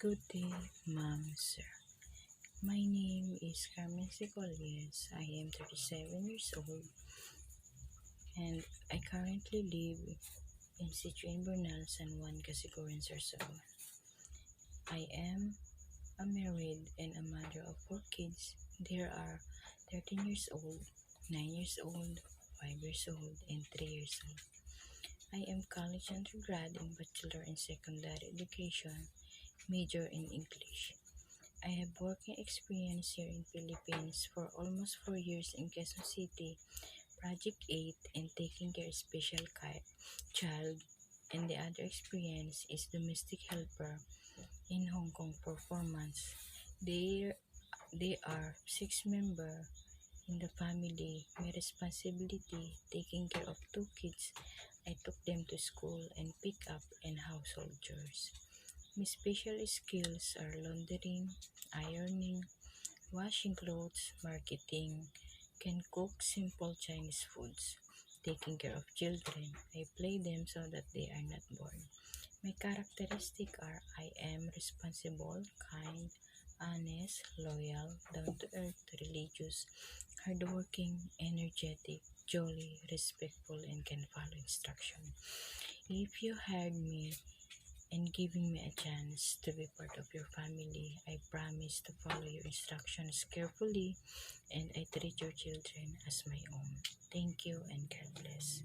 Good day, ma'am, sir. My name is Carmen Secolles. I am 37 years old and I currently live in Situin Bernal, San Juan, Casiguran, Sorsogon. I am a married and a mother of 4 kids. There are 13 years old, 9 years old, 5 years old, and 3 years old. I am college undergrad in Bachelor in Secondary Education, major in English. I have working experience here in Philippines for almost 4 years in Quezon City, Project 8, and taking care of special child, and the other experience is domestic helper in Hong Kong for 4 months. They are 6 members in the family. My responsibility taking care of 2 kids. I took them to school and pick up and household chores. My special skills are laundering, ironing, washing clothes, marketing, can cook simple Chinese foods, taking care of children. I play them so that they are not bored. My characteristics are I am responsible, kind, honest, loyal, down to earth, religious, hardworking, energetic, jolly, respectful, and can follow instruction. If you hired me and giving me a chance to be part of your family, I promise to follow your instructions carefully and I treat your children as my own. Thank you and God bless.